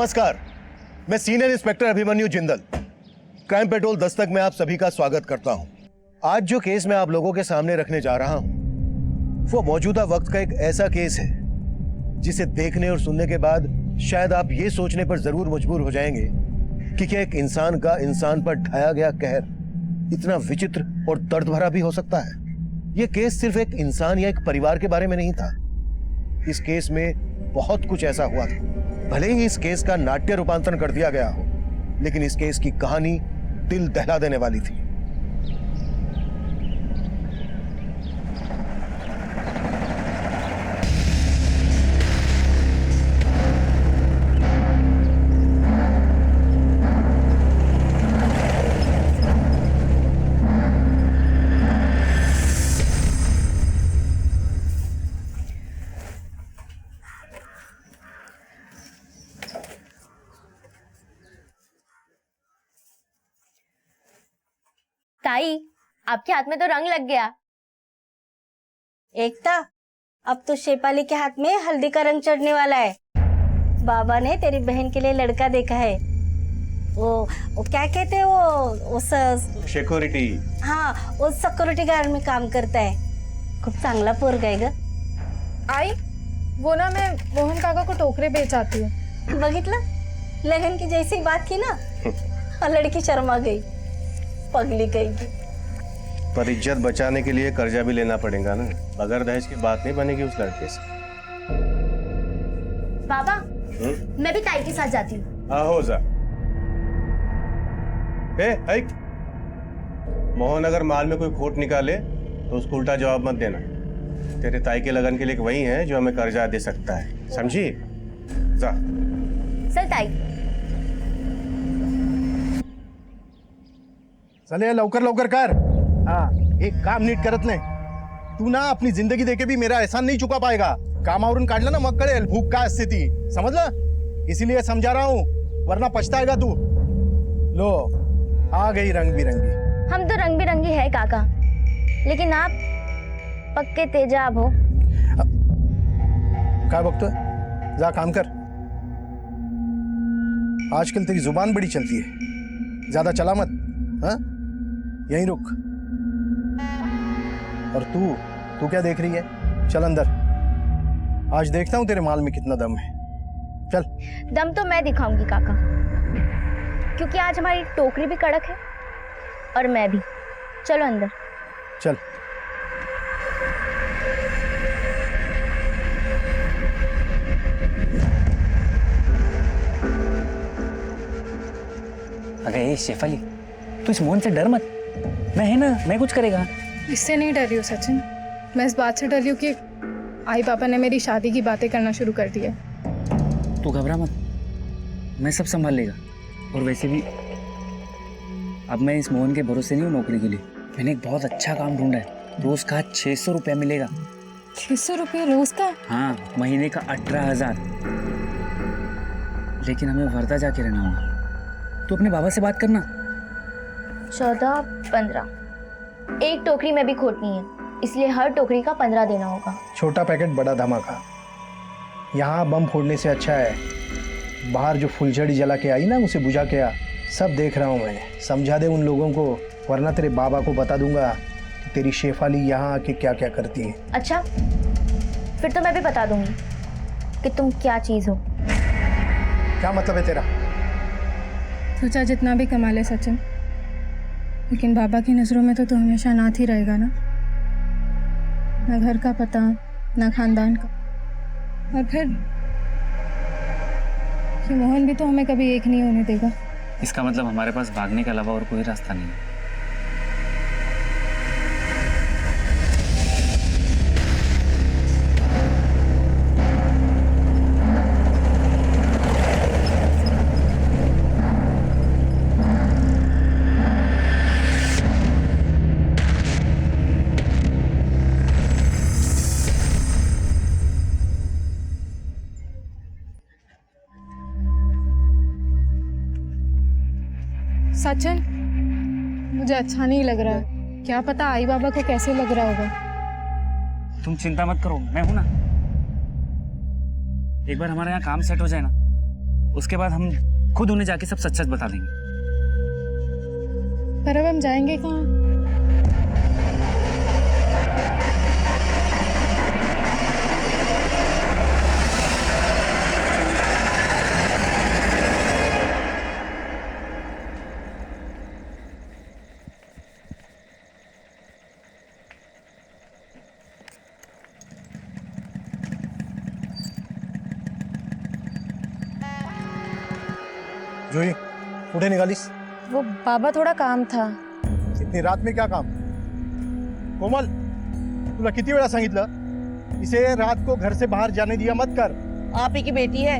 नमस्कार, मैं senior inspector Abhimanyu Jindal, crime petrol Dastak में आप सभी का स्वागत करता हूं। आज जो केस मैं आप लोगों के सामने रखने जा रहा हूं वो मौजूदा वक्त का एक ऐसा केस है जिसे देखने और सुनने के बाद शायद आप ये सोचने पर जरूर मजबूर हो जाएंगे कि क्या एक इंसान का इंसान पर ढाया गया कहर इतना विचित्र और दर्द भरा भी हो सकता है। यह केस सिर्फ एक इंसान या एक परिवार के बारे में नहीं था। इस केस में बहुत कुछ ऐसा हुआ था। भले ही इस केस का नाट्य रूपांतरण कर दिया गया हो, लेकिन इस केस की कहानी दिल दहला देने वाली थी। ताई, आपके हाथ में तो रंग लग गया। एकता, अब तो शेफाली के हाथ में हल्दी का रंग चढ़ने वाला है। बाबा ने तेरी बहन के लिए लड़का देखा है। वो क्या कहते हैं वो सिक्योरिटी। हाँ, वो सिक्योरिटी गार्ड में काम करता है। खूब चांगला पोरगा आहे ग। आई, वो ना मैं मोहन काका को टोकरे बेच आती हूँ। बघितलं, लगन की जैसी बात की ना और लड़की शर्मा गई, पगली गई। पर इज्जत बचाने के लिए कर्जा भी लेना पड़ेगा ना। बगैर दहेज की बात नहीं बनेगी उस लड़के से। बाबा, मैं भी ताई के साथ जाती हूँ। हो जा। मोहन अगर माल में कोई खोट निकाले तो उसको उल्टा जवाब मत देना। तेरे ताई के लगन के लिए वही है जो हमें कर्जा दे सकता है, समझी? जा। चल ताई। चले लवकर लवकर कर। हाँ, एक काम नीट करत नाही। तू ना अपनी जिंदगी देके भी मेरा एहसान नहीं चुका पाएगा। कामावरून काढलं ना मग कळेल भूक काय असते ती, समझला? इसीलिए समझा रहा हूँ, वरना पछताएगा तू। लो, आ गई रंग बिरंगी। हम तो रंग बिरंगी है काका, लेकिन आप पक्के तेजाब हो। क्या बकतोय? जा काम कर। आजकल तेरी जुबान बड़ी चलती है, ज्यादा चला मत। हाँ, यहीं रुक। और तू क्या देख रही है? चल अंदर, आज देखता हूं तेरे माल में कितना दम है। चल। दम तो मैं दिखाऊंगी काका, क्योंकि आज हमारी टोकरी भी कड़क है और मैं भी। चलो अंदर। चल। अरे शेफाली, तू इस मोहन से डर मत, मैं है ना, मैं कुछ करेगा। इससे नहीं डर रही हूँ सचिन, मैं इस बात से डर रही हूँ कि आई पापा ने मेरी शादी की बातें करना शुरू कर दिया। तू घबरा मत, मैं सब संभाल लेगा। और वैसे भी अब मैं इस मोहन के भरोसे नहीं हूँ नौकरी के लिए। मैंने एक बहुत अच्छा काम ढूंढा है, रोज का 600 रुपया मिलेगा। 600 रुपये रोज का? हाँ, महीने का 18,000। लेकिन हमें वर्धा जाके रहना होगा। तू अपने बाबा से बात करना। 14, 15, एक टोकरी में भी खोट नहीं है, इसलिए हर टोकरी का 15 देना होगा। छोटा पैकेट बड़ा धमाका। यहाँ बम फोड़ने से अच्छा है बाहर जो फुलझड़ी जला के आई ना, उसे बुझा के आ। सब देख रहा हूँ मैं, समझा दे उन लोगों को, वरना तेरे बाबा को बता दूंगा कि तेरी शेफाली यहाँ आके क्या क्या करती है। अच्छा, फिर तो मैं भी बता दूंगी कि तुम क्या चीज हो। क्या मतलब है तेरा? सोचा जितना भी कमा ले सचिन, लेकिन बाबा की नजरों में तो तू हमेशा अनाथ ही रहेगा ना। ना घर का पता, ना खानदान का। और फिर कि मोहन भी तो हमें कभी एक नहीं होने देगा। इसका मतलब हमारे पास भागने के अलावा और कोई रास्ता नहीं है। सचिन, मुझे अच्छा नहीं लग रहा है। क्या पता आई बाबा को कैसे लग रहा होगा। तुम चिंता मत करो, मैं हूं ना। एक बार हमारे यहाँ काम सेट हो जाए ना, उसके बाद हम खुद उन्हें जाके सब सच सच बता देंगे। पर अब हम जाएंगे कहाँ? जोई कुठे निघालीस? वो बाबा थोड़ा काम था। इतनी रात में क्या काम? कोमल, तुला किती वेळा सांगितलं इसे रात को घर से बाहर जाने दिया मत कर। आप ही की बेटी है,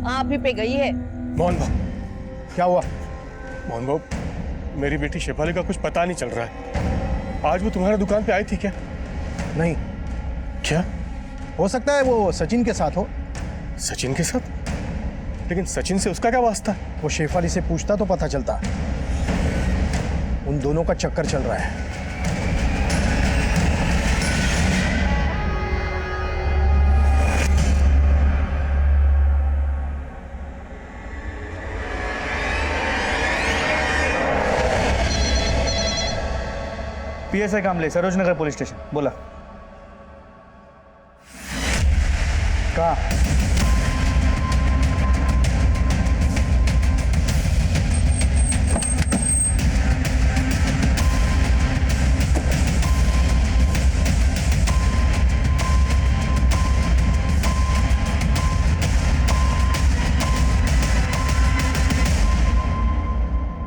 आप ही पे गई है। मोहन भाऊ, क्या हुआ? मोहन भाऊ, मेरी बेटी शेफाली का कुछ पता नहीं चल रहा है। आज वो तुम्हारे दुकान पे आई थी क्या? नहीं, क्या? हो सकता है वो सचिन के साथ हो। सचिन के साथ? लेकिन सचिन से उसका क्या वास्ता? वो शेफाली से पूछता तो पता चलता। उन दोनों का चक्कर चल रहा है। PSI कामले, सरोजनगर पुलिस स्टेशन। बोला। का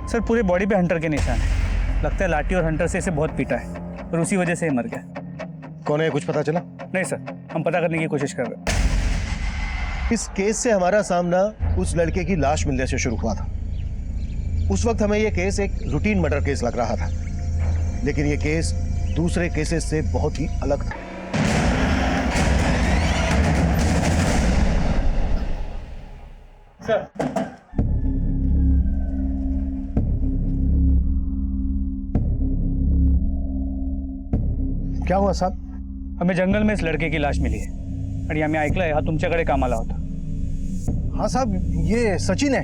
सर पूरे बॉडी पे हंटर के निशान है। लगता है लाठी और हंटर से इसे बहुत पीटा है और उसी वजह से ये मर गया। कौन है कुछ पता चला? नहीं सर, हम पता करने की कोशिश कर रहे हैं। इस केस से हमारा सामना उस लड़के की लाश मिलने से शुरू हुआ था। उस वक्त हमें यह केस एक रूटीन मर्डर केस लग रहा था, लेकिन यह केस दूसरे केसेस से बहुत ही अलग था। सर, क्या हुआ साहब? हमें जंगल में इस लड़के की लाश मिली है आणि आम्ही ऐकलंय हा तुमच्याकडे कामाला होता। हाँ साहब, ये सचिन है।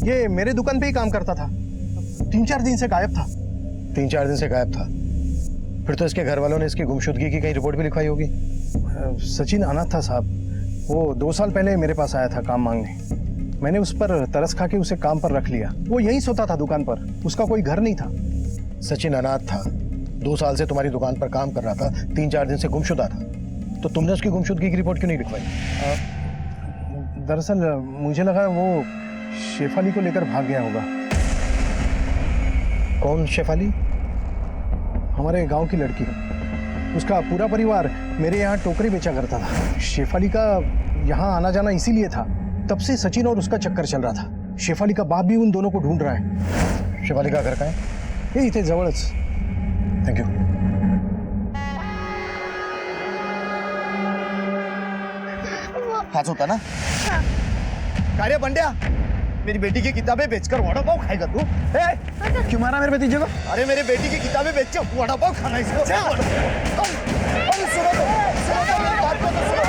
ये मेरे दुकान पे ही काम करता था। 3-4 दिन से गायब था। 3-4 दिन से गायब था? फिर तो इसके घर वालों ने इसकी गुमशुदगी की कहीं रिपोर्ट भी लिखवाई होगी। सचिन अनाथ था साहब। वो 2 साल पहले मेरे पास आया था काम मांगने। मैंने उस पर तरस खा के उसे काम पर रख लिया। वो यहीं सोता था दुकान पर, उसका कोई घर नहीं था। सचिन अनाथ था, 2 साल से तुम्हारी दुकान पर काम कर रहा था, 3-4 दिन से गुमशुदा था, तो तुमने उसकी गुमशुदगी की रिपोर्ट क्यों नहीं लिखवाई? दरअसल मुझे लगा वो शेफाली को लेकर भाग गया होगा। कौन शेफाली? हमारे गांव की लड़की। उसका पूरा परिवार मेरे यहाँ टोकरी बेचा करता था। शेफाली का यहाँ आना जाना इसीलिए था। तब से सचिन और उसका चक्कर चल रहा था। शेफाली का बाप भी उन दोनों को ढूंढ रहा है। शेफाली का घर कहाँ है? ये इथे जवळच। Thank you. हाच होता ना? काय रे बंड्या, मेरी बेटी की किताबें बेचकर वड़ा पाव खाएगा तू? क्यों मारा मेरे भतीजे को? अरे मेरे बेटी की किताबें बेच के वड़ा पाव खाना है इसको। अरे सुनो तो, मेरी बात को तो सुनो।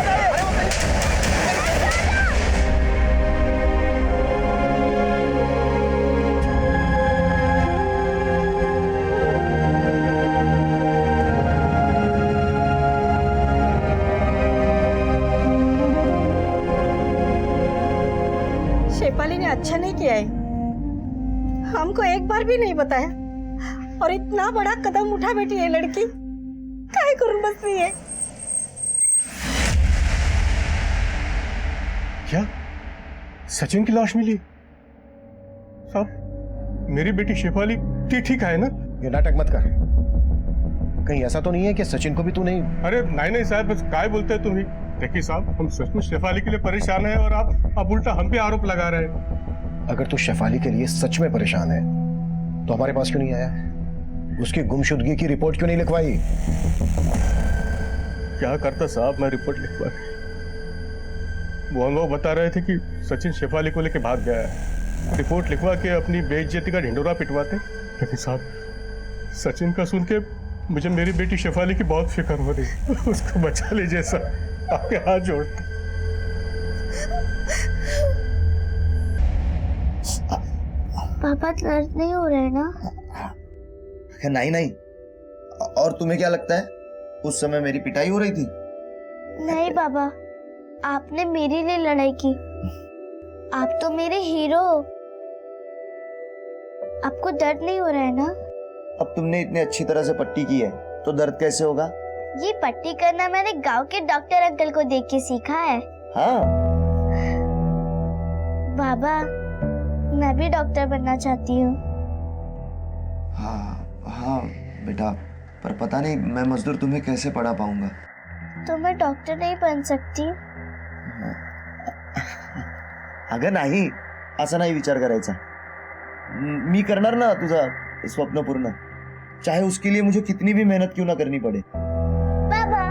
शेफाली ने अच्छा नहीं किया है, हमको एक बार भी नहीं बताया। और इतना बड़ा कदम उठा बैठी है लड़की, काय करून बसती है। क्या सचिन की लाश मिली? साहब, मेरी बेटी शेफाली ठीक है ना? ये नाटक मत कर। कहीं ऐसा तो नहीं है कि सचिन को भी तू नहीं? अरे नहीं साहब, बस काय बोलते हैं तुम्ही? देखिए साहब, हम सचमुच शेफाली के लिए परेशान हैं और आप उल्टा हम पे आरोप लगा रहे हैं। अगर तू शेफाली के लिए सच में परेशान है तो हमारे पास क्यों नहीं आया? उसकी गुमशुदगी की रिपोर्ट क्यों नहीं लिखवाई? क्या करता साहब, मैं रिपोर्ट लिखवा। मोहन भाऊ बता रहे थे कि सचिन शेफाली को लेके भाग गया है। रिपोर्ट लिखवा के अपनी बेइज्जती का ढिंडोरा पिटवाते। लेकिन साहब, सचिन का सुन के मुझे मेरी बेटी शेफाली की बहुत फिक्र हो रही। उसको बचा लीजिए सर, आपके हाथ जोड़ते। पापा दर्द नहीं हो रहा है ना? नहीं नहीं, और तुम्हें क्या लगता है उस समय मेरी पिटाई हो रही थी? नहीं बाबा, आपने मेरे लिए लड़ाई की। आप तो मेरे हीरो हो। आपको दर्द नहीं हो रहा है ना? अब तुमने इतनी अच्छी तरह से पट्टी की है तो दर्द कैसे होगा? ये पट्टी करना मैंने गांव के डॉक्टर अंकल को देख के सीखा है। हाँ, बाबा, मैं भी डॉक्टर बनना चाहती हूँ। हाँ हाँ बेटा, पर पता नहीं मैं मजदूर तुम्हें कैसे पढ़ा पाऊंगा। तो मैं डॉक्टर नहीं बन सकती? अगं नाही, असा नाही विचार करायचा। मी करणार ना तुझा स्वप्न पूर्ण, चाहे उसके लिए मुझे कितनी भी मेहनत क्यों ना करनी पड़े। बाबा,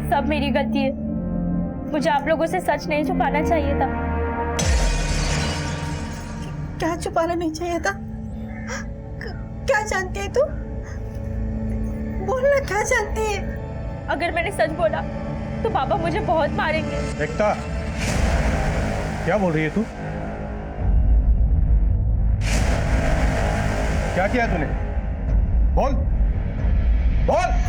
सब मेरी गलती है। मुझे आप लोगों से सच नहीं छुपाना चाहिए था। क्या छुपाना नहीं चाहिए था? क्या जानती है तू? बोलना, क्या जानती है? अगर मैंने सच बोला तो पापा मुझे बहुत मारेंगे। एकता, क्या बोल रही है तू? क्या किया तूने? बोल बोल।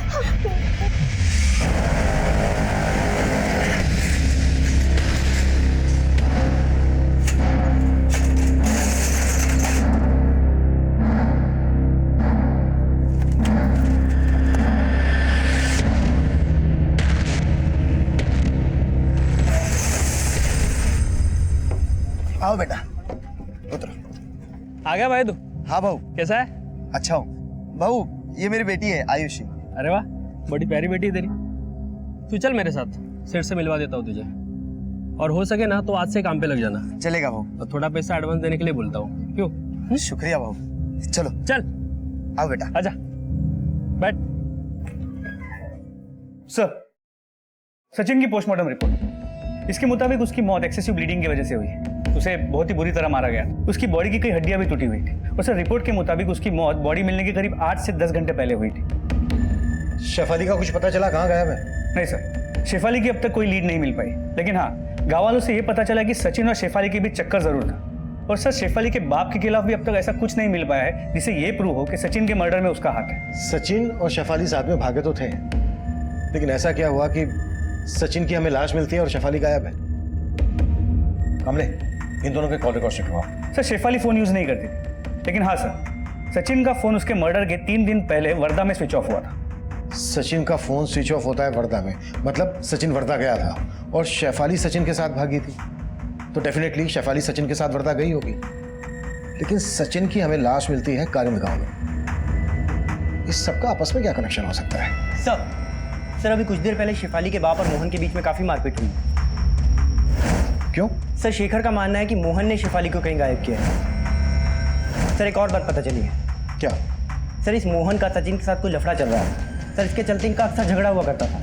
आओ बेटा, उतरो। आ गया भाई तू? हाँ बहू, कैसा है? अच्छा हूँ। बहू, ये मेरी बेटी है आयुषी। अरे वाह, बड़ी प्यारी बेटी है तेरी। तू चल मेरे साथ, सेठ से मिलवा देता हूँ तुझे। और हो सके ना तो आज से काम पे लग जाना। चलेगा बहू। और थोड़ा पैसा एडवांस देने के लिए बोलता हूँ। क्यों? शुक्रिया बहू। चलो चल आओ बेटा। आजा, बैठ। सर, सचिन की पोस्टमार्टम रिपोर्ट, इसके मुताबिक उसकी मौत एक्सेसिव ब्लीडिंग की वजह से हुई है। उसे बहुत ही बुरी तरह मारा गया। उसकी बॉडी की कई हड्डियां भी टूटी हुई थी। और सर, रिपोर्ट के मुताबिक उसकी मौत बॉडी मिलने के करीब 8 से 10 घंटे पहले हुई थी। शेफाली का कुछ पता चला कहाँ गायब है? नहीं सर, शेफाली की अब तक कोई लीड नहीं मिल पाई। लेकिन हाँ, गाँव वालों से यह पता चला कि सचिन और शेफाली के बीच चक्कर जरूर था। और सर, शेफाली के बाप के खिलाफ भी अब तक ऐसा कुछ नहीं मिल पाया है जिससे ये प्रूव हो कि सचिन के मर्डर में उसका हाथ है। सचिन और शेफाली साथ में भागे तो थे, लेकिन ऐसा क्या हुआ कि सचिन की हमें लाश मिलती है और शेफाली गायब है? कमले, इन दोनों के कॉल रिकॉर्ड चेक करवाओ। सर, शेफाली फोन यूज नहीं करती थी, लेकिन हाँ सर, सचिन का फोन उसके मर्डर के 3 दिन पहले वर्धा में स्विच ऑफ हुआ था। सचिन का फोन स्विच ऑफ होता है वर्धा में, मतलब सचिन वर्धा गया था और शेफाली सचिन के साथ भागी थी, तो डेफिनेटली शेफाली सचिन के साथ वर्धा गई होगी। लेकिन सचिन की हमें लाश मिलती है कारिम गांव में। इस सबका आपस में क्या कनेक्शन हो सकता है? सर अभी कुछ देर पहले शेफाली के बाप और मोहन के बीच में काफी मारपीट हुई। क्यों? सर, शेखर का मानना है कि मोहन ने शेफाली को कहीं गायब किया है। सर, एक और बात पता चली है। क्या? सर, इस मोहन का सचिन के साथ कोई लफड़ा चल रहा है। सर, इसके चलते इनका अक्सर झगड़ा हुआ करता था।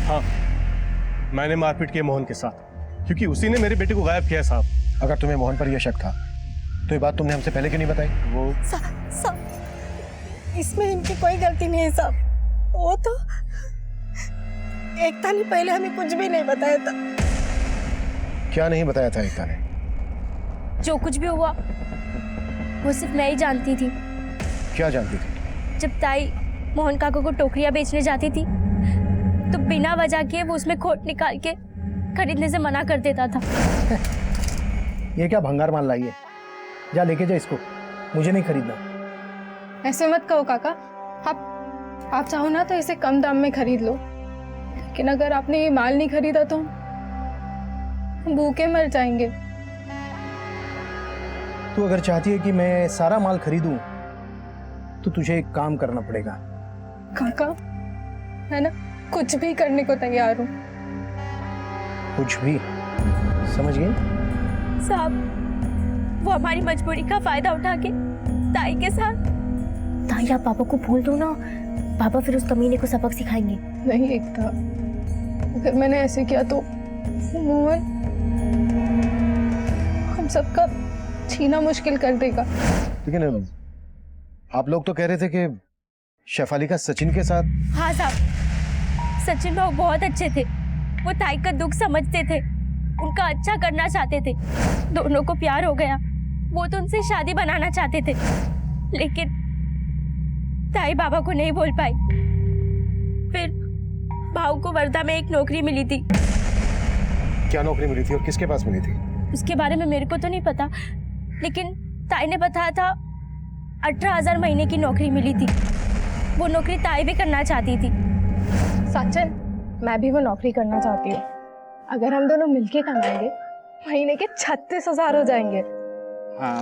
हाँ, मैंने मारपीट की मोहन के साथ, क्योंकि उसी ने मेरे बेटे को गायब किया साहब। अगर तुम्हें मोहन पर यह शक था तो ये बात तुमने हमसे पहले क्यों नहीं बताई? वो साहब, इसमें इनकी कोई गलती नहीं है साहब। वो तो एकता ने पहले हमें कुछ भी नहीं बताया था। क्या नहीं बताया था एकता ने? जो कुछ भी हुआ वो सिर्फ मैं ही जानती थी। क्या जानती थी? जब ताई मोहन काका को टोकरियां बेचने जाती थी तो बिना वजह के वो उसमें खोट निकाल के खरीदने से मना कर देता था। ये क्या भंगार माल लाई है? जा लेके जा इसको, मुझे नहीं खरीदना। ऐसे मत कहो काका। आप चाहो ना तो इसे कम दाम में खरीद लो, लेकिन अगर आपने ये माल नहीं खरीदा तो हम भूखे मर जाएंगे। तू अगर चाहती है कि मैं सारा माल खरीदूं तो तुझे एक काम करना पड़ेगा। काका, है ना, कुछ भी करने को तैयार हूँ। कुछ भी? समझ गई? साहब, वो हमारी मजबूरी का फायदा उठा के ताई के साथ। ताई आप पापा को बोल दो ना, पापा फिर उस कमीने को सबक सिखाएंगे। नहीं एकता, अगर मैंने ऐसे किया तो मोहन हम सबका छीना मुश्किल कर देगा। लेकिन आप लोग तो कह रहे थे कि शेफाली का सचिन के साथ। हाँ साहब, सचिन भाव बहुत अच्छे थे। वो ताई का दुख समझते थे, उनका अच्छा करना चाहते थे। दोनों को प्यार हो गया, वो तो उनसे शादी बनाना चाहते थे, लेकिन ताई बाबा को नहीं बोल पाई। फिर भाऊ को वर्धा में एक नौकरी मिली थी। क्या नौकरी मिली थी और किसके पास मिली थी? उसके बारे में मेरे को तो नहीं पता, लेकिन ताई ने बताया था 18,000 महीने की नौकरी मिली थी। वो नौकरी ताई भी करना चाहती थी। सचिन, मैं भी वो नौकरी करना चाहती हूँ। अगर हम दोनों मिलके कमाएंगे महीने के 36,000 हो जाएंगे। हाँ,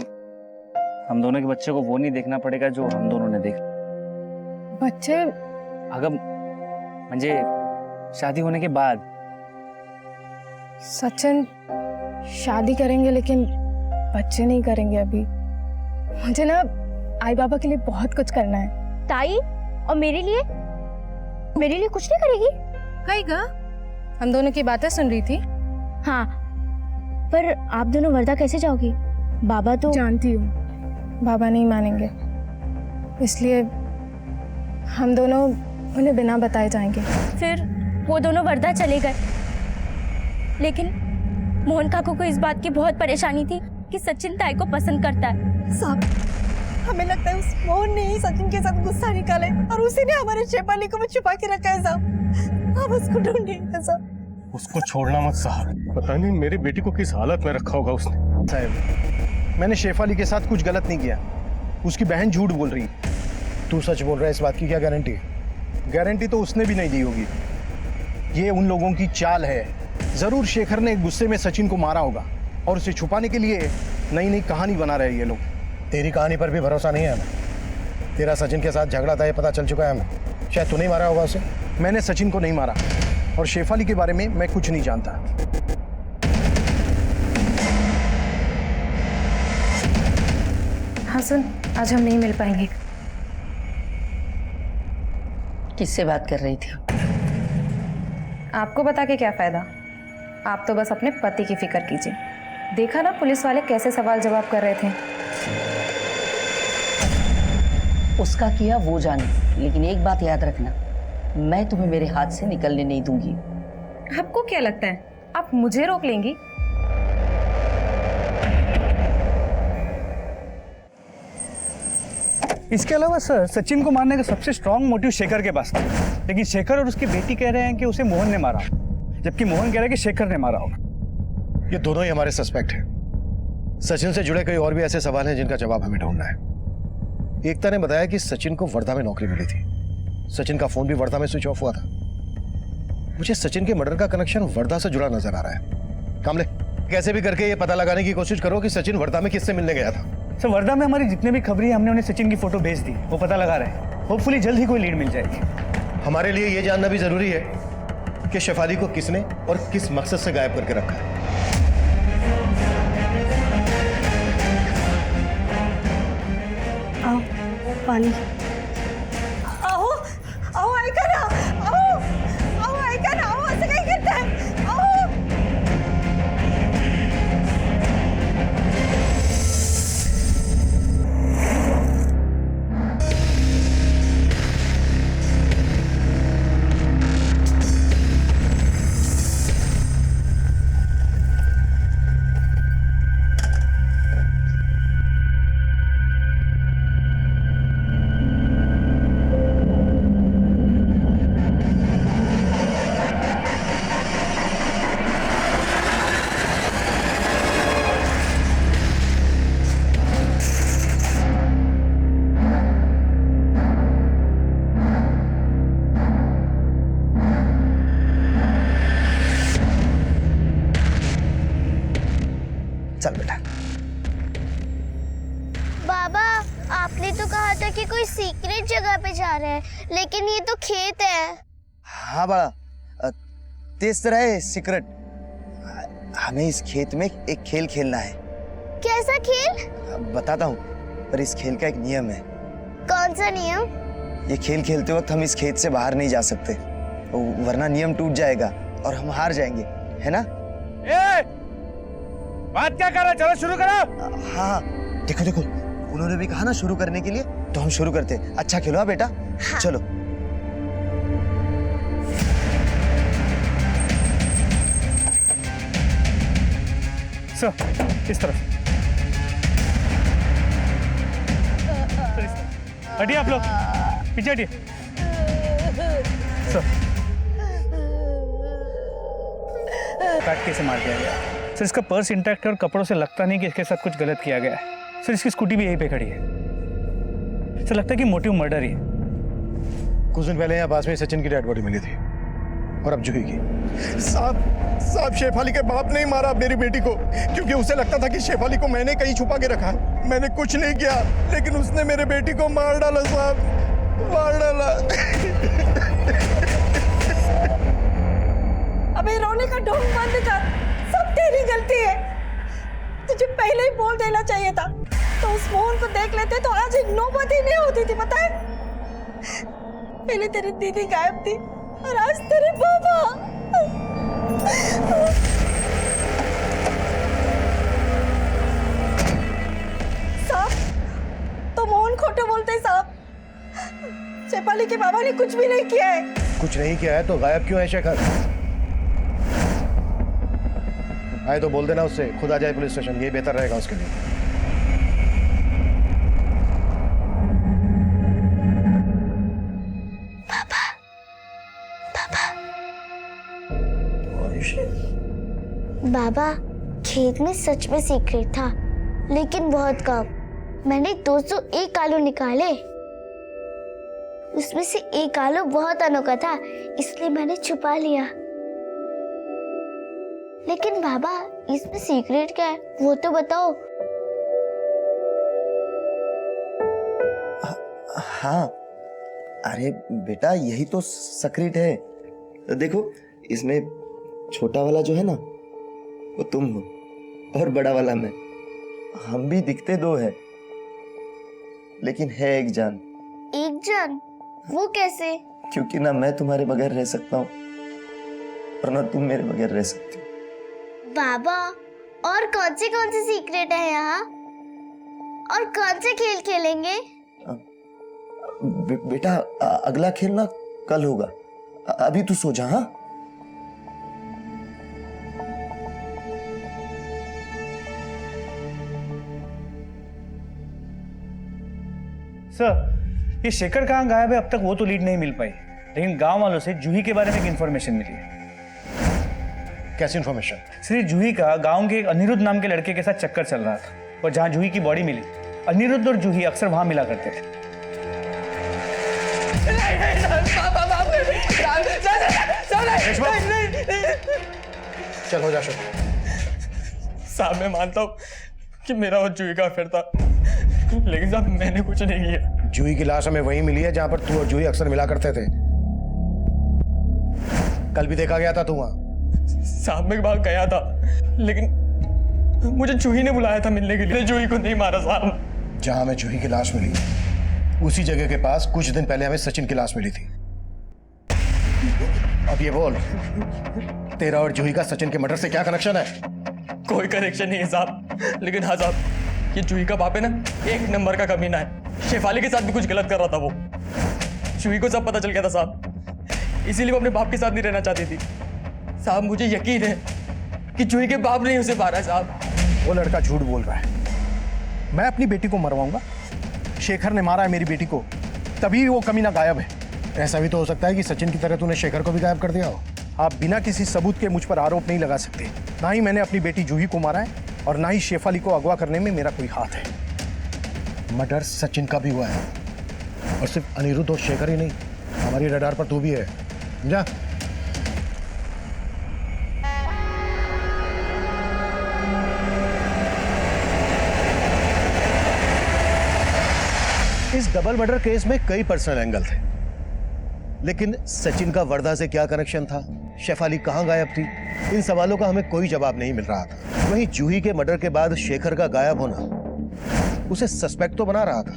हम दोनों के बच्चे को वो नहीं देखना पड़ेगा जो हम दोनों ने देखा। बच्चे अगर म्हणजे शादी होने के बाद। सचिन, शादी करेंगे लेकिन बच्चे नहीं करेंगे अभी। मुझे ना आई बाबा के लिए बहुत कुछ करना है। ताई और मेरे लिए कुछ नहीं करेगी? कहेगा, हम दोनों की बातें सुन रही थी। हाँ, पर आप दोनों वर्धा कैसे जाओगी? बाबा तो जानती हूँ बाबा नहीं मानेंगे, इसलिए हम दोनों उन्हें बिना बताए जाएंगे। फिर वो दोनों वर्धा चले गए, लेकिन मोहन काकू को इस बात की बहुत परेशानी थी कि सचिन ताई को पसंद करता है। साहब, हमें लगता है उस मोहन ने ही सचिन के साथ गुस्सा निकाले और उसी ने हमारे शेफाली को भी छुपा के रखा है साहब। आप उसको ढूंढिए साहब। उसको छोड़ना मत साहब। पता नहीं मेरी बेटी को किस हालत में रखा होगा उसने। साहब, मैंने शेफाली के साथ कुछ गलत नहीं किया। उसकी बहन झूठ बोल रही है। तू सच बोल रहा है, इस बात की क्या गारंटी है? गारंटी तो उसने भी नहीं दी होगी। ये उन लोगों की चाल है। जरूर शेखर ने गुस्से में सचिन को मारा होगा और उसे छुपाने के लिए नई नई कहानी बना रहे हैं ये लोग। तेरी कहानी पर भी भरोसा नहीं है हमें। तेरा सचिन के साथ झगड़ा था, ये पता चल चुका है हमें। शायद तू नहीं मारा होगा उसे। मैंने सचिन को नहीं मारा और शेफाली के बारे में मैं कुछ नहीं जानता। हसन, आज हम नहीं मिल पाएंगे। किससे बात कर रही थी? आपको बता के क्या फायदा? आप तो बस अपने पति की फिक्र कीजिए। देखा ना पुलिस वाले कैसे सवाल जवाब कर रहे थे। उसका किया वो जाने, लेकिन एक बात याद रखना, मैं तुम्हें मेरे हाथ से निकलने नहीं दूंगी। आपको क्या लगता है आप मुझे रोक लेंगी? इसके अलावा सर, सचिन को मारने का सबसे स्ट्रांग मोटिव शेखर के पास था, लेकिन शेखर और उसकी बेटी कह रहे हैं कि उसे मोहन ने मारा, जबकि मोहन कह रहा है कि शेखर ने मारा होगा। ये दोनों ही हमारे सस्पेक्ट हैं। सचिन से जुड़े कई और भी ऐसे सवाल हैं जिनका जवाब हमें ढूंढना है। एकता ने बताया कि सचिन को वर्धा में नौकरी मिली थी। सचिन का फोन भी वर्धा में स्विच ऑफ हुआ था। मुझे सचिन के मर्डर का कनेक्शन वर्धा से जुड़ा नजर आ रहा है। कामले, कैसे भी करके ये पता लगाने की कोशिश करो कि सचिन वर्धा में किससे मिलने गया था। सर, वर्धा में हमारी जितने भी खबरें हमने उन्हें सचिन की फोटो भेज दी, वो पता लगा रहे हैं। होपफुली जल्द ही कोई लीड मिल जाएगी। हमारे लिए ये जानना भी जरूरी है कि शेफाली को किसने और किस मकसद से गायब करके रखा है। आओ, पानी। आओ, आओ, ऐका ना, आओ, आओ, ऐका ना, आओ, असं काय करताय? आओ। चल बेटा। बाबा, आपने तो कहा था कि कोई सीक्रेट जगह पे जा रहे हैं, लेकिन ये तो खेत है। हाँ बड़ा, तेज तरह है सीक्रेट। हमें इस खेत में एक खेल खेलना है। कैसा खेल? बताता हूँ, पर इस खेल का एक नियम है। कौन सा नियम? ये खेल खेलते वक्त हम इस खेत से बाहर नहीं जा सकते, वरना नियम टूट जाएगा और हम हार जाएंगे, है ना? बात क्या कर रहा है? चलो शुरू करो। हाँ, देखो देखो, उन्होंने भी कहा ना शुरू करने के लिए, तो हम शुरू करते। अच्छा खेलो बेटा। हाँ। चलो। सर इस तरफ हटिए, आप लोग पीछे हटिए। सर काट के इसे मार दिया गया। सर इसका पर्स इंटैक्ट है और कपड़ों से लगता नहीं कि इसके साथ कुछ गलत किया गया है। सर इसकी स्कूटी भी यहीं पे खड़ी है। सर लगता है कि मोटिव मर्डर ही है। कुछ दिन पहले यहाँ पास में सचिन की डेड बॉडी मिली थी और अब जूही की। साहब शेफाली के बाप ने ही मारा मेरी बेटी को, क्योंकि उसे लगता था कि शेफाली को मैंने कहीं छुपा के रखा है। मैंने कुछ नहीं किया, लेकिन उसने मेरे बेटी को मार डाला साहब, मार डाला। अबे रोने का ढोंग बंद कर, सब तेरी गलती है। तुझे पहले ही बोल देना चाहिए था, तो उस मोहन को देख लेते तो आज नौबत ही नहीं होती थी, पता है? पहले तेरी दीदी गायब थी और आज तेरे पापा। साहब, तो मोहन खोटे बोलते हैं साहब। शेफाली के बाबा ने कुछ भी नहीं किया है। कुछ नहीं किया है तो गायब क्यों है शेखर? आए तो बोल देना उससे, खुद आ जाए पुलिस स्टेशन, ये बेहतर रहेगा उसके लिए। बाबा, खेत में सच में सीक्रेट था, लेकिन बहुत कम। मैंने 201 आलू निकाले, उसमें से एक आलू बहुत अनोखा था, इसलिए मैंने छुपा लिया। लेकिन बाबा, इसमें सीक्रेट क्या है वो तो बताओ। हाँ, अरे बेटा यही तो सीक्रेट है। देखो, इसमें छोटा वाला जो है ना, वो तुम हो और बड़ा वाला मैं। हम भी दिखते दो हैं, लेकिन है एक जान। एक जान? वो कैसे? क्योंकि ना मैं तुम्हारे बगैर रह सकता हूँ और ना तुम मेरे बगैर रह सकती हो। बाबा, और कौन सी सीक्रेट है यहाँ? और कौन से खेल खेलेंगे? बेटा अगला खेल ना कल होगा, अभी तू सो जा। हाँ, सर ये शेखर कहाँ गायब है अब तक वो तो लीड नहीं मिल पाई, लेकिन गांव वालों से जूही के बारे में एक इन्फॉर्मेशन मिली है। कैसी इन्फॉर्मेशन? श्री जूही का गांव के एक अनिरुद्ध नाम के लड़के के साथ चक्कर चल रहा था और जहां जूही की बॉडी मिली, अनिरुद्ध और जूही अक्सर वहां मिला करते थे। चल हो जा शुरू। साहब मैं मानता हूँ कि मेरा और जूही का अफेयर था, लेकिन साहब मैंने कुछ नहीं किया। जूही की लाश हमें वहीं मिली है जहां पर तू और जूही अक्सर मिला करते थे। कल भी देखा गया था तू वहां। साहब मैं वहां गया था, लेकिन मुझे जूही ने बुलाया था मिलने के लिए। जूही को नहीं मारा साहब। जहां हमें जूही की लाश मिली, उसी जगह के पास कुछ दिन पहले हमें सचिन की लाश मिली थी। अब ये बोल, तेरा और जूही का सचिन के मर्डर से क्या कनेक्शन है? कोई कनेक्शन नहीं है साहब, लेकिन हाँ साहब, ये जूही का बाप है ना, एक नंबर का कमीना है। शेफाली के साथ भी कुछ गलत कर रहा था वो। जूही को सब पता चल गया था साहब, इसीलिए वो अपने बाप के साथ नहीं रहना चाहती थी। साहब मुझे यकीन है कि जूही के बाप ने उसे मारा है साहब। वो लड़का झूठ बोल रहा है। मैं अपनी बेटी को मरवाऊंगा, शेखर ने मारा है मेरी बेटी को, तभी वो कमीना गायब है। ऐसा भी तो हो सकता है कि सचिन की तरह तूने शेखर को भी गायब कर दिया हो। आप बिना किसी सबूत के मुझ पर आरोप नहीं लगा सकते। ना ही मैंने अपनी बेटी जूही को मारा है और ना ही शेफाली को अगवा करने में मेरा कोई हाथ है। मर्डर सचिन का भी हुआ है, और सिर्फ अनिरुद्ध और शेखर ही नहीं, हमारी रडार पर तू भी है, समझा? इस डबल मर्डर केस में कई पर्सनल एंगल थे। लेकिन सचिन का वर्धा से क्या कनेक्शन था? शेफाली कहाँ गायब थी? इन सवालों का हमें कोई जवाब नहीं मिल रहा था। वहीं जूही के मर्डर के बाद शेखर का गायब होना उसे सस्पेक्ट तो बना रहा था,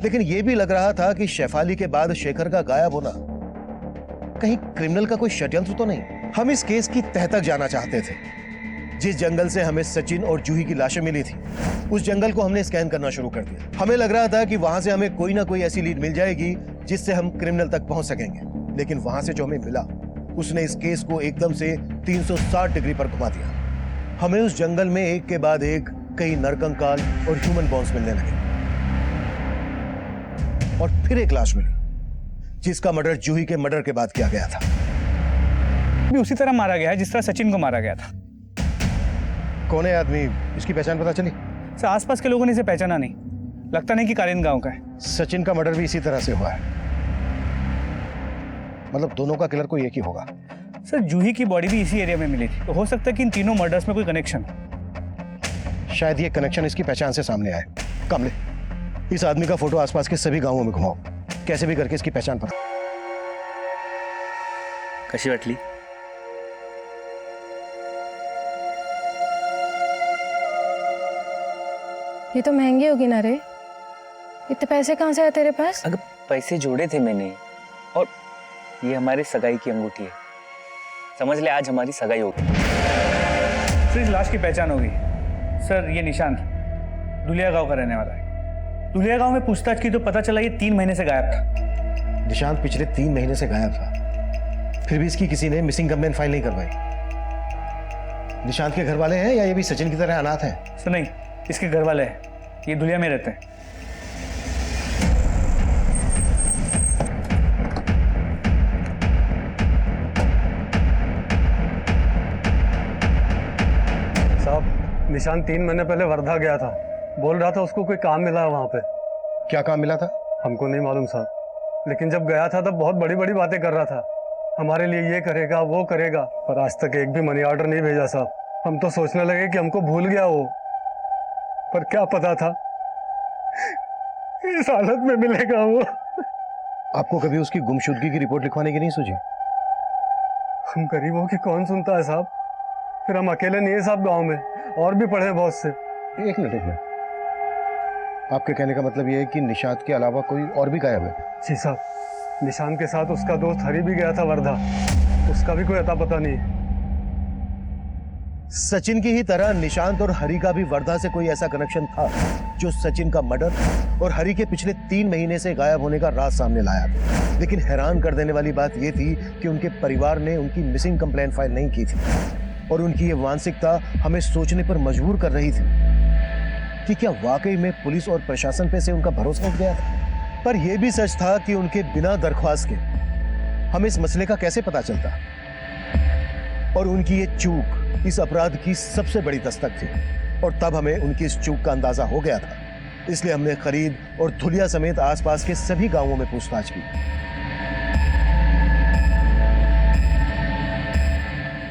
लेकिन यह भी लग रहा था कि शेफाली के बाद शेखर का गायब होना कहीं क्रिमिनल का कोई षड्यंत्र तो नहीं। हम इस केस की तह तक जाना चाहते थे। जिस जंगल से हमें सचिन और जूही की लाशें मिली थी, उस जंगल को हमने स्कैन करना शुरू कर दिया। हमें लग रहा था कि वहां से हमें कोई ना कोई ऐसी लीड मिल जाएगी जिससे हम क्रिमिनल तक पहुंच सकेंगे, लेकिन वहां से जो हमें मिला उसने इस केस को एकदम से 360 डिग्री पर घुमा दिया। हमें उस जंगल में एक के बाद एक कई नरकंकाल और ह्यूमन बॉन्स मिलने लगे, और फिर एक लाश मिली जिसका मर्डर जूही के मर्डर के बाद किया गया था। भी उसी तरह मारा गया है जिस तरह सचिन को मारा गया था। कौन है आदमी? इसकी पहचान पता चली? सर आसपास के लोगों ने इसे पहचाना नहीं, लगता नहीं कि कालीन गांव का है। सचिन का मर्डर भी इसी तरह से हुआ है, मतलब दोनों का किलर कोई एक ही होगा। सर जूही की बॉडी भी इसी एरिया में मिली थी, तो हो सकता है कि इन तीनों मर्डर्स में कोई कनेक्शन। शायद ये कनेक्शन इसकी पहचान से सामने आए। कमले, इस आदमी का फोटो आसपास के सभी गांवों में घुमाओ, कैसे भी करके इसकी पहचान पता। कशी वाटली? ये तो महंगी होगी ना रे, इतने पैसे कहाँ से आए तेरे पास? अगर पैसे जोड़े थे मैंने, और ये हमारी सगाई की अंगूठी है, समझ ले आज हमारी सगाई होगी। सर इस लाश की पहचान होगी। सर ये निशांत दुलिया गांव का रहने वाला है। दुलिया गांव में पूछताछ की तो पता चला ये 3 महीने से गायब था। निशांत पिछले 3 महीने से गायब था, फिर भी इसकी किसी ने मिसिंग कंप्लेन फाइल नहीं करवाई। निशांत के घर वाले हैं या ये भी सचिन की तरह अनाथ हैं? सर नहीं, इसके घर वाले हैं, ये दुलिया में रहते हैं। साहब निशांत 3 महीने पहले वर्धा गया था, बोल रहा था उसको कोई काम मिला है वहां पे। क्या काम मिला था? हमको नहीं मालूम साहब, लेकिन जब गया था तब बहुत बड़ी बड़ी बातें कर रहा था, हमारे लिए ये करेगा वो करेगा, पर आज तक एक भी मनी ऑर्डर नहीं भेजा साहब। हम तो सोचने लगे कि हमको भूल गया वो, पर क्या पता था इस हालत में मिलेगा वो। आपको कभी उसकी गुमशुदगी की रिपोर्ट लिखवाने की नहीं सोची? हम गरीबों की कौन सुनता है साहब, फिर हम अकेले नहीं है साहब गांव में, और भी पढ़े बहुत से। एक मिनट, आपके कहने का मतलब यह है कि निशांत के अलावा कोई और भी गायब है? जी साहब, निशांत के साथ उसका दोस्त हरी भी गया था वर्धा, उसका भी कोई अता पता नहीं। सचिन की ही तरह निशांत और हरी का भी वर्धा से कोई ऐसा कनेक्शन था जो सचिन का मर्डर और हरी के पिछले 3 महीने से गायब होने का राज सामने लाया। लेकिन हैरान कर देने वाली बात यह थी कि उनके परिवार ने उनकी मिसिंग कंप्लेंट फाइल नहीं की थी, और उनकी ये मानसिकता हमें सोचने पर मजबूर कर रही थी कि क्या वाकई में पुलिस और प्रशासन पे से उनका भरोसा उठ गया था। पर यह भी सच था कि उनके बिना दरख्वास्त के हमें इस मसले का कैसे पता चलता, और उनकी ये चूक इस अपराध की सबसे बड़ी दस्तक थी, और तब हमें उनकी इस चूक का अंदाजा हो गया था। इसलिए हमने खरीद और धुलिया समेत आसपास के सभी गांवों में पूछताछ की,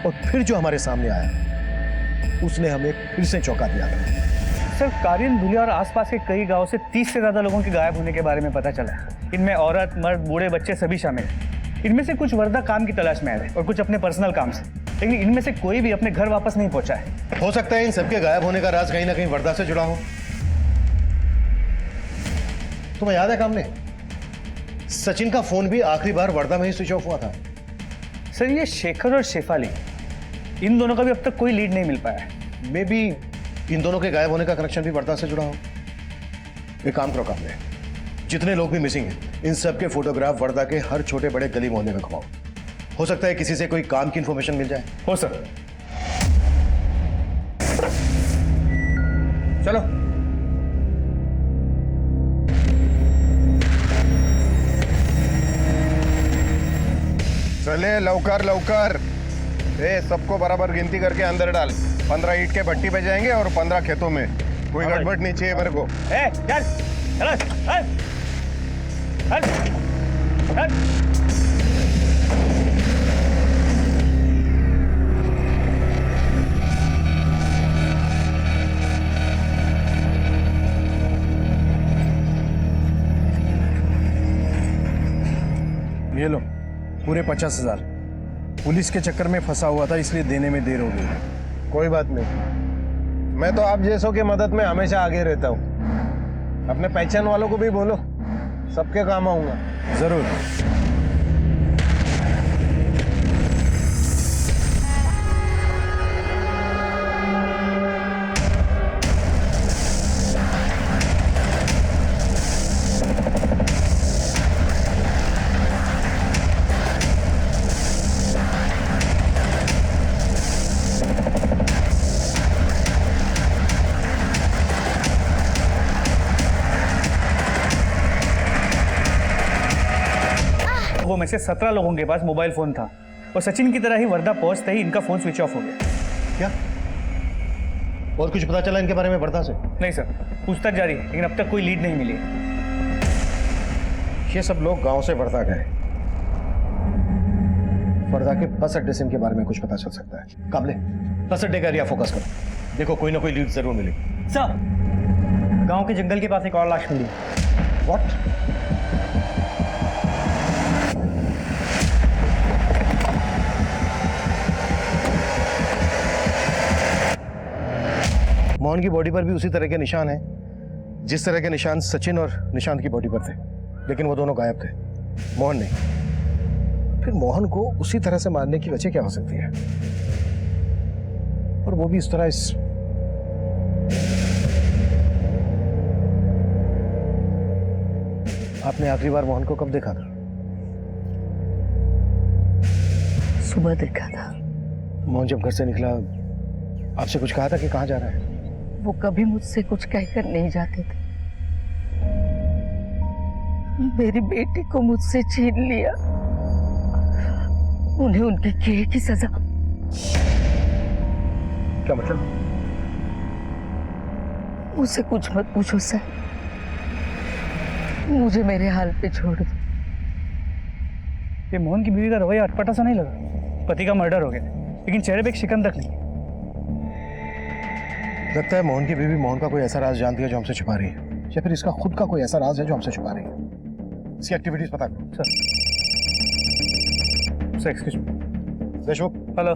और फिर जो हमारे सामने आया उसने हमें फिर से चौंका दिया था। सर कालीन दुलिया और आसपास के कई गांवों से 30 से ज्यादा लोगों के गायब होने के बारे में पता चला है। इनमें औरत, मर्द, बूढ़े, बच्चे सभी शामिल हैं। इनमें से कुछ वर्धा काम की तलाश में आए और कुछ अपने पर्सनल काम से, लेकिन इनमें से कोई भी अपने घर वापस नहीं पहुंचा है। हो सकता है इन सबके गायब होने का राज कहीं ना कहीं वर्धा से जुड़ा हो। तुम्हें याद है कामले, सचिन का फोन भी आखिरी बार वर्धा में ही स्विच ऑफ हुआ था। सर ये शेखर और शेफाली, इन दोनों का भी अब तक कोई लीड नहीं मिल पाया है। मे बी इन दोनों के गायब होने का कनेक्शन भी वर्धा से जुड़ा हो। एक काम करो कामले, जितने लोग भी मिसिंग हैं इन सब के फोटोग्राफ वर्धा के हर छोटे बड़े गली मोहल्ले में घुमाओ। हो सकता है किसी से कोई काम की इंफॉर्मेशन मिल जाए। हो सर। चलो। चले लवकर लवकर, सबको बराबर गिनती करके अंदर डाल। 15 ईंट के भट्टी पे जाएंगे और 15 खेतों में। कोई गड़बड़ नहीं चाहिए मेरे को। चल चल चल चल। पूरे 50,000। पुलिस के चक्कर में फंसा हुआ था, इसलिए देने में देर हो गई। कोई बात नहीं, मैं तो आप जैसों की मदद में हमेशा आगे रहता हूँ। अपने पहचान वालों को भी बोलो, सबके काम आऊंगा। जरूर। वो में से 17 लोगों के पास मोबाइल फोन था और सचिन की तरह ही वर्धा पहुंचते ही इनका फोन स्विच ऑफ हो गया। क्या और कुछ पता चला इनके बारे में वर्धा से? नहीं सर, पूछताछ जारी है लेकिन अब तक कोई लीड नहीं मिली। ये सब लोग गांव से वर्धा गए। वर्धा के बस अड्डे से इनके बारे में कुछ पता चल सकता है। काबले, बस अड्डे का एरिया फोकस करो, देखो कोई ना कोई लीड जरूर मिलेगी। सर, गांव के जंगल के पास एक और लाश मिली। व्हाट? मोहन की बॉडी पर भी उसी तरह के निशान हैं जिस तरह के निशान सचिन और निशांत की बॉडी पर थे, लेकिन वो दोनों गायब थे, मोहन नहीं। फिर मोहन को उसी तरह से मारने की वजह क्या हो सकती है, और वो भी इस तरह? आपने आखिरी बार मोहन को कब देखा था? सुबह देखा था। मोहन जब घर से निकला आपसे कुछ कहा था कि कहाँ जा रहा है? वो कभी मुझसे कुछ कहकर नहीं जाते थे। मेरी बेटी को मुझसे छीन लिया, उन्हें उनके किए की सजा। क्या मतलब? मुझसे कुछ मत पूछो सर, मुझे मेरे हाल पे छोड़ दो। ये मोहन की बीवी का रवैया अटपटा सा नहीं लगा? पति का मर्डर हो गया लेकिन चेहरे पे एक शिकन तक नहीं। लगता है मोहन की बीवी मोहन का कोई ऐसा राज जानती है जो हमसे छुपा रही है, या फिर इसका खुद का कोई ऐसा राज है जो हमसे छुपा रही है। इसकी एक्टिविटीज पता करो। Sir excuse me. Deshmukh. Hello.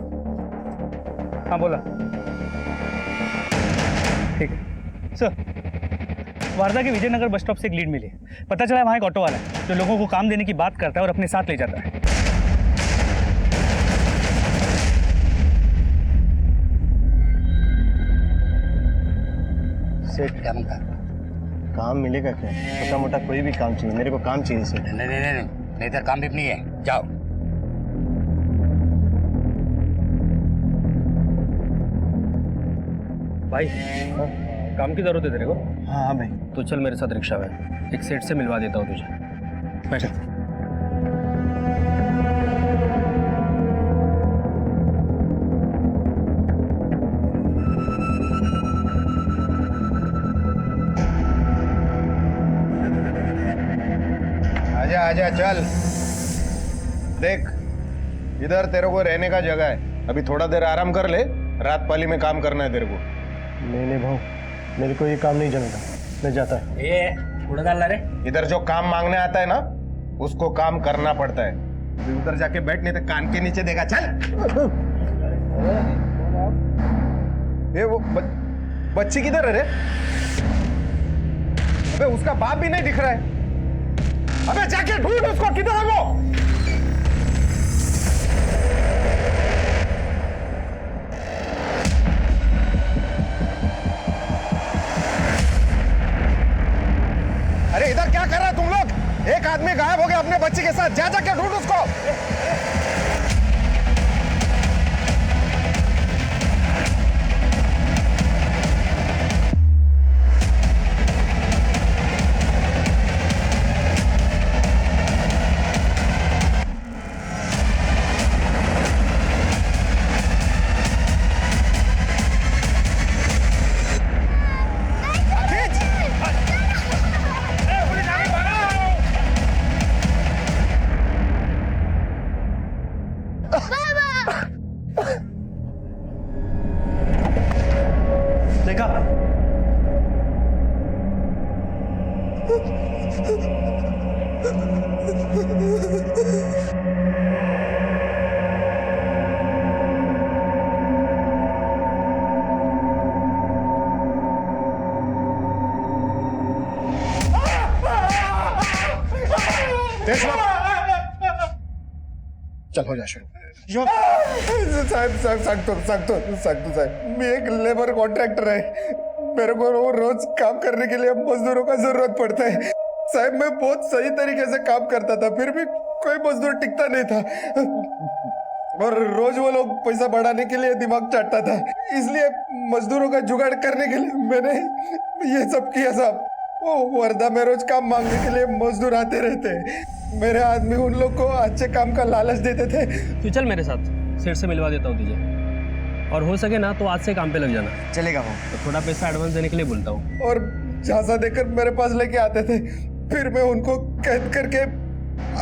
हाँ बोला। ठीक है सर, वारदा के विजयनगर बस स्टॉप से एक लीड मिली है। पता चला है वहाँ एक ऑटो वाला है जो लोगों को काम देने की बात करता है और अपने साथ ले जाता है। सेठ क्या मांगता? काम मिलेगा क्या? छोटा मोटा कोई भी काम चाहिए, मेरे को काम चाहिए सेठ। नहीं तो काम भी नहीं है, जाओ। भाई काम की जरूरत है तेरे को? हाँ भाई। तो चल मेरे साथ रिक्शा में, एक सेठ से मिलवा देता हूँ तुझे। बैठ। आजा आजा चल। देख इधर तेरे को रहने का जगह है, अभी थोड़ा देर आराम कर ले, रात पाली में काम करना है तेरे को। नहीं भाऊ, मेरे को ये काम नहीं जमेगा, मैं जाता है। ये उड़ा डाल रे। इधर जो काम मांगने आता है ना उसको काम करना पड़ता है। तो उधर जाके बैठ, नहीं तो कान के नीचे देगा। चल। ये वो बच्ची किधर है रे? अबे उसका बाप भी नहीं दिख रहा है। अबे जाके ढूंढ उसको, किधर है वो? अरे इधर क्या कर रहा है तुम लोग? एक आदमी गायब हो गया अपने बच्चे के साथ, जा जाके ढूंढ उसको। देखा? चल हो जा शुरू। साहब सांगतो साहब, मैं एक लेबर कॉन्ट्रैक्टर है, मेरे को रोज काम करने के लिए मजदूरों का जरूरत पड़ता है साहब। मैं बहुत सही तरीके से काम करता था, फिर भी कोई मजदूर टिकता नहीं था, और रोज वो लोग पैसा बढ़ाने के लिए दिमाग चाटता था, इसलिए मजदूरों का जुगाड़ करने के लिए मैंने ये सब किया साहब। वो वर्धा में रोज काम मांगने के लिए मजदूर आते रहते, मेरे आदमी उन लोग को अच्छे काम का लालच देते थे। तू चल मेरे साथ, सेठ से मिलवा देता हूँ तुझे, और हो सके ना तो आज से काम पे लग जाना। चलेगा वो। तो थोड़ा पैसा एडवांस देने के लिए बोलता हूँ। और झांसा देकर मेरे पास लेके आते थे, फिर मैं उनको कैद करके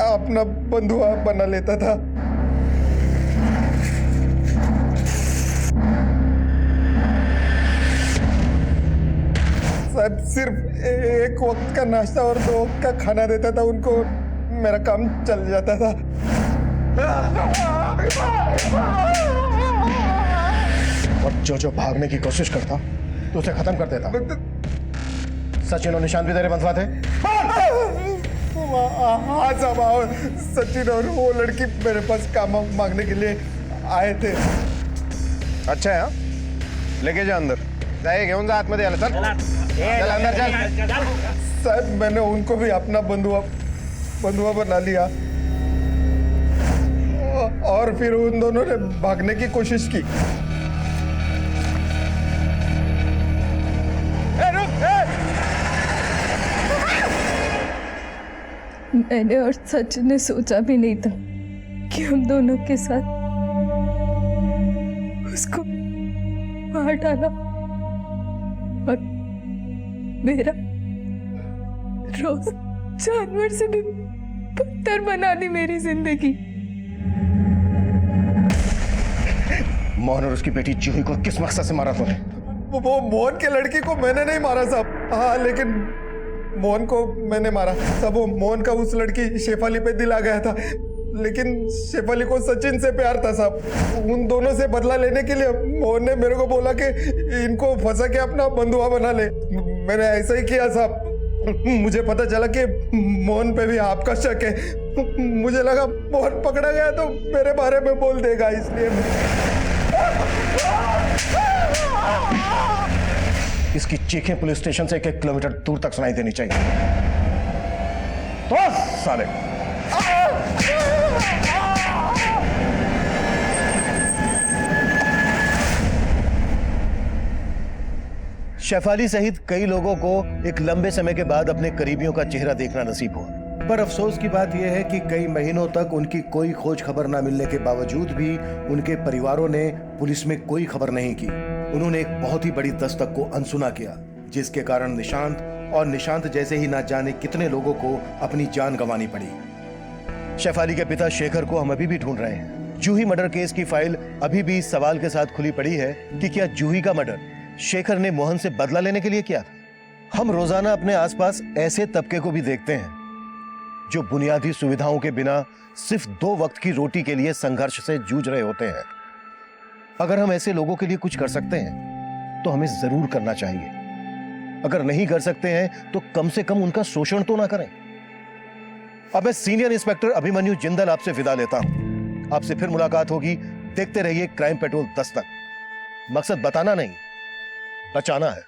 अपना बंधुआ बना लेता था। साहब सिर्फ एक वक्त का नाश्ता और 2 वक्त का खाना देता था उनको, मेरा काम चल जाता था। और जो भागने की कोशिश करता तो उसे खत्म कर देता। सचिन और निशांत भी तेरे बंधुआ थे? हाँ साहब, और सचिन और वो लड़की मेरे पास काम मांगने के लिए आए थे। अच्छा है, लेके जा अंदर, जाए घेऊन जा आतमध्ये आला, चल अंदर चल। साहब मैंने उनको भी अपना बंधुआ बना लिया, और फिर उन दोनों ने भागने की कोशिश की। मैंने और सचिन ने सोचा भी नहीं था कि हम दोनों के साथ उसको मार डाला, और मेरा रोज जानवर से भी बदतर बना दी मेरी जिंदगी। मोहन और उसकी बेटी जूही को किस मकसद से मारा तूने? वो मोहन के लड़की को मैंने नहीं मारा साहब। हाँ, लेकिन मोहन को मैंने मारा साहब। वो मोहन का उस लड़की शेफाली पे दिल आ गया था, लेकिन शेफाली को सचिन से प्यार था साहब। उन दोनों से बदला लेने के लिए मोहन ने मेरे को बोला कि इनको फंसा के अपना बंधुआ बना ले। मैंने ऐसा ही किया साहब। मुझे पता चला कि मोहन पे भी आपका शक है। मुझे लगा मोहन पकड़ा गया तो मेरे बारे में बोल देगा, इसलिए इसकी चीखें पुलिस स्टेशन से 1 किलोमीटर दूर तक सुनाई देनी चाहिए। तो साले शेफाली सहित कई लोगों को एक लंबे समय के बाद अपने करीबियों का चेहरा देखना नसीब हुआ, पर अफसोस की बात यह है कि कई महीनों तक उनकी कोई खोज खबर न मिलने के बावजूद भी उनके परिवारों ने पुलिस में कोई खबर नहीं की। उन्होंने एक बहुत ही बड़ी दस्तक को अनसुना किया, जिसके कारण निशांत जैसे ही ना जाने कितने लोगों को अपनी जान गंवानी पड़ी। शेफाली के पिता शेखर को हम अभी भी ढूंढ रहे हैं। जूही मर्डर केस की फाइल अभी भी इस सवाल के साथ खुली पड़ी है कि क्या जूही का मर्डर शेखर ने मोहन से बदला लेने के लिए किया था। हम रोजाना अपने आसपास ऐसे तबके को भी देखते हैं जो बुनियादी सुविधाओं के बिना सिर्फ 2 वक्त की रोटी के लिए संघर्ष से जूझ रहे होते हैं। अगर हम ऐसे लोगों के लिए कुछ कर सकते हैं तो हमें जरूर करना चाहिए। अगर नहीं कर सकते हैं तो कम से कम उनका शोषण तो ना करें। अब मैं सीनियर इंस्पेक्टर अभिमन्यु जिंदल आपसे विदा लेता हूं। आपसे फिर मुलाकात होगी। देखते रहिए क्राइम पेट्रोल दस्तक। मकसद बताना नहीं, बचाना है।